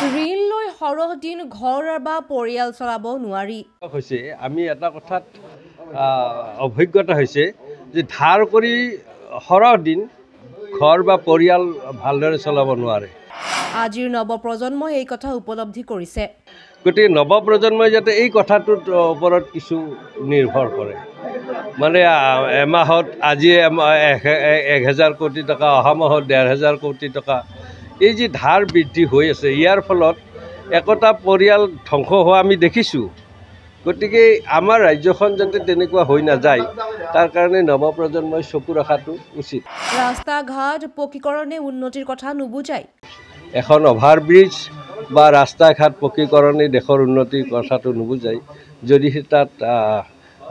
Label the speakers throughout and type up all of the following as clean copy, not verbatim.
Speaker 1: ঋণ লৈ সৰহ দিন ঘৰ বা পৰিয়াল চলাব নোৱাৰি।
Speaker 2: আমি এটা কথাত অভিজ্ঞতা হৈছে যে ধাৰ কৰি সৰহ দিন ঘৰ বা পৰিয়াল ভালদৰে চলাব নোৱাৰে।
Speaker 1: আজিৰ নৱপ্ৰজন্মই এই কথা উপলব্ধি কৰিছে।
Speaker 2: গতিকে নৱপ্ৰজন্মই যাতে এই কথাটোৰ ওপৰত কিছু নিৰ্ভৰ কৰে, মানে এমাহত আজি 1000 কোটি টকা, অহা মাহত 1500 কোটি টকা, এই যি ধাৰ বৃদ্ধি হৈ আছে, ইয়াৰ ফলত একোটা পৰিয়াল ধ্বংস হোৱা আমি দেখিছোঁ। গতিকে আমাৰ ৰাজ্যখন যাতে তেনেকুৱা হৈ নাযায়, তাৰ কাৰণে নৱপ্ৰজন্মই চকু ৰখাটো উচিত।
Speaker 1: ৰাস্তা ঘাট পকীকৰণে উন্নতিৰ কথা নুবুজায়।
Speaker 2: এখন অভাৰব্ৰিজ বা ৰাস্তা ঘাট পকীকৰণে দেশৰ উন্নতিৰ কথাটো নুবুজায়। যদিহে তাত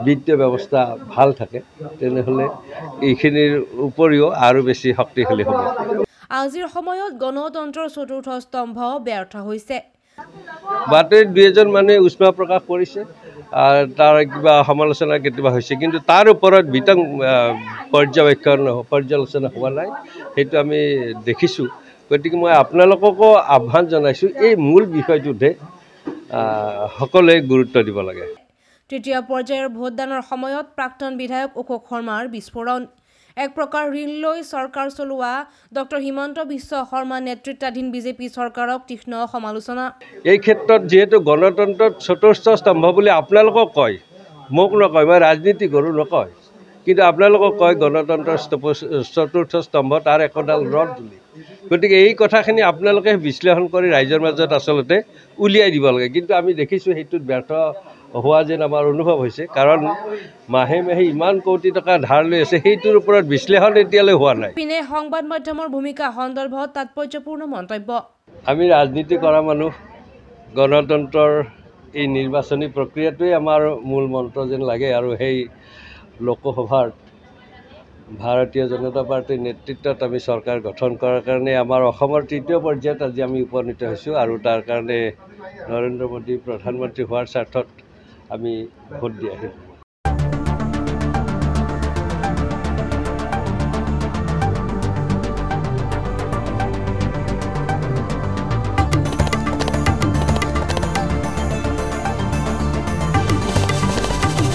Speaker 2: বিত্তীয় ব্যৱস্থা ভাল থাকে, তেনেহ'লে এইখিনিৰ উপৰিও আৰু বেছি শক্তিশালী হ'ব।
Speaker 1: আজিৰ সময়ত গণতন্ত্ৰৰ চতুৰ্থ স্তম্ভ ব্যৰ্থ হৈছে।
Speaker 2: বাতৰিত 2-এজন মানুহে উষ্মা প্ৰকাশ কৰিছে, তাৰ কিবা সমালোচনা কেতিয়াবা হৈছে, কিন্তু তাৰ ওপৰত বিতং পৰ্যালোচনা হোৱা নাই, সেইটো আমি দেখিছোঁ। গতিকে মই আপোনালোককো আহ্বান জনাইছোঁ, এই মূল বিষয়টোতে সকলোৱে গুৰুত্ব দিব লাগে।
Speaker 1: তৃতীয় পৰ্যায়ৰ ভোটদানৰ সময়ত প্ৰাক্তন বিধায়ক অশোক শৰ্মাৰ বিস্ফোৰণ। এক প্ৰকাৰ ঋণ লৈ চৰকাৰ চলোৱা ডক্টৰ হিমন্ত বিশ্ব শৰ্মা নেতৃত্বাধীন বিজেপি চৰকাৰক তীক্ষ্ণ সমালোচনা। এই
Speaker 2: ক্ষেত্ৰত যিহেতু গণতন্ত্ৰত চতুৰ্থ স্তম্ভ বুলি আপোনালোকক কয়, মোক নকয়, মই ৰাজনীতি কৰোঁ নকয়, কিন্তু আপোনালোকক কয় গণতন্ত্ৰৰ চতুৰ্থ স্তম্ভ, তাৰ একোডাল ৰদ বুলি। গতিকে এই কথাখিনি আপোনালোকে বিশ্লেষণ কৰি ৰাইজৰ মাজত আচলতে উলিয়াই দিব লাগে, কিন্তু আমি দেখিছোঁ সেইটোত ব্যৰ্থ হোৱা যেন আমাৰ অনুভৱ হৈছে। কাৰণ মাহে মাহে ইমান কোটি টকা ধাৰ লৈ আছে, সেইটোৰ ওপৰত বিশ্লেষণ এতিয়ালৈ হোৱা নাই।
Speaker 1: পিনে সংবাদ মাধ্যমৰ ভূমিকা সন্দৰ্ভত তাৎপৰ্যপূৰ্ণ মন্তব্য। আমি
Speaker 2: ৰাজনীতি কৰা মানুহ, গণতন্ত্ৰৰ এই নিৰ্বাচনী প্ৰক্ৰিয়াটোৱে আমাৰ মূল মন্ত্ৰ যেন লাগে, আৰু সেই লোকসভাৰ ভাৰতীয় জনতা পাৰ্টীৰ নেতৃত্বত আমি চৰকাৰ গঠন কৰাৰ কাৰণে আমাৰ অসমৰ তৃতীয় পৰ্যায়ত আজি আমি উপনীত হৈছোঁ, আৰু তাৰ কাৰণে নৰেন্দ্ৰ মোদী প্ৰধানমন্ত্ৰী হোৱাৰ স্বাৰ্থত আমি ভোট দি আহিম।